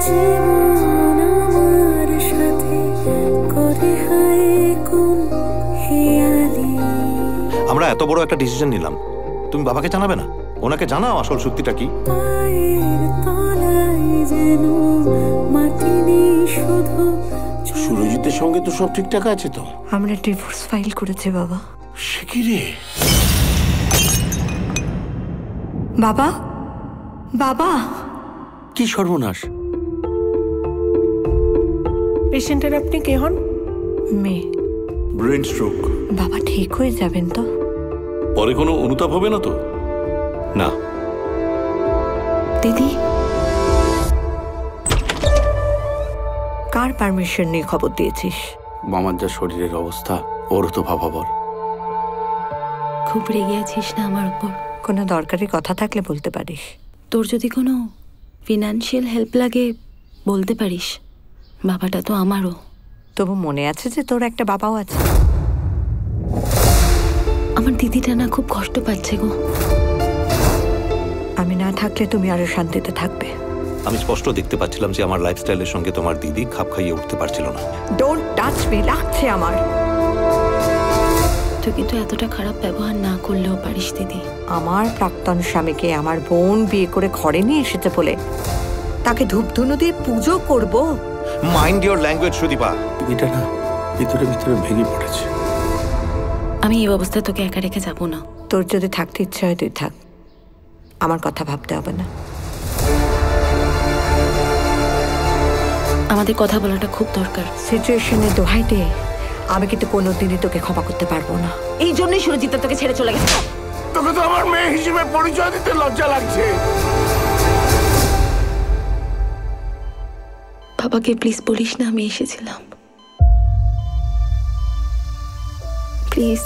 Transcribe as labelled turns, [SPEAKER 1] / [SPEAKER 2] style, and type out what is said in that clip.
[SPEAKER 1] জীবন আমার সাথে করে হায় কোন হেয়ালি।
[SPEAKER 2] আমরা এত বড় একটা ডিসিশন নিলাম, তুমি বাবাকে জানাবে না? ওনাকে জানাও আসল সত্যিটা কি।
[SPEAKER 1] পায়ের তলায় যেন মাটি নেই শুধু।
[SPEAKER 3] সুরজিতের সঙ্গে তো সব ঠিকঠাক আছে তো?
[SPEAKER 4] আমরা ডিভোর্স ফাইল করেছি বাবা।
[SPEAKER 3] সে কি রে?
[SPEAKER 4] বাবা, বাবা,
[SPEAKER 3] কি সর্বনাশ!
[SPEAKER 5] পেশেন্টের আপনি কে হন?
[SPEAKER 4] মেয়ে।
[SPEAKER 6] Brain stroke.
[SPEAKER 4] বাবা ঠিক হয়ে যাবেন তো?
[SPEAKER 6] পরে কোনো অনুতাপ হবে না তো?
[SPEAKER 2] না।
[SPEAKER 4] দিদি, কার পারমিশন নিয়ে খবর দিয়েছিস?
[SPEAKER 3] মামার যা শরীরের অবস্থা, ওরও তো ভাবা বল।
[SPEAKER 7] খুব রেগে আছিস না আমার উপর?
[SPEAKER 4] কোনো দরকারি কথা থাকলে বলতে পারিস।
[SPEAKER 7] তোর যদি কোনো ফিনান্সিয়াল হেল্প লাগে বলতে পারিস। বাবাটা তো আমারও।
[SPEAKER 4] তবু মনে আছে যে তোর একটা বাবাও আছে?
[SPEAKER 7] আমার দিদিটা না খুব কষ্ট পাচ্ছে গো।
[SPEAKER 4] আমি না থাকলে তুমি আরো শান্তিতে থাকবে।
[SPEAKER 2] আমি স্পষ্ট দেখতে পাচ্ছিলাম যে আমার লাইফস্টাইলের সঙ্গে তোমার দিদি খাপ খাইয়ে উঠতে পারছিল না।
[SPEAKER 4] ডোন্ট টাচ মি, লাগছে আমার।
[SPEAKER 7] তুই কিন্তু এতটা খারাপ ব্যবহার না করলেও পারিস দিদি।
[SPEAKER 4] আমার প্রাক্তন স্বামীকে আমার বোন বিয়ে করে ঘরে নিয়ে এসেছে বলে তাকে ধূপধুনো দিয়ে পুজো করব?
[SPEAKER 2] Mind your language Sudipa.
[SPEAKER 3] এটা না ভিতরে ভিতরে ভেঙে পড়েছে।
[SPEAKER 7] আমি এই অবস্থায় তোকে একা রেখে যাবো না।
[SPEAKER 4] তোর যদি থাকতে ইচ্ছে হয় তুই থাক, আমার কথা ভাবতে হবে না।
[SPEAKER 7] আমাদের কথা বলাটা খুব দরকার।
[SPEAKER 4] সিচুয়েশনের দোহাই দিয়ে আমি কিন্তু কোনোদিনই তোকে ক্ষমা করতে পারবো না।
[SPEAKER 7] এই জন্যই সুরজিৎ তোকে ছেড়ে চলে গেছে।
[SPEAKER 3] তোকে তো আমার মেয়ে হিসেবে পরিচয় দিতে লজ্জা লাগছে।
[SPEAKER 7] বাবাকে প্লিজ বলিস না আমি এসেছিলাম, প্লিজ।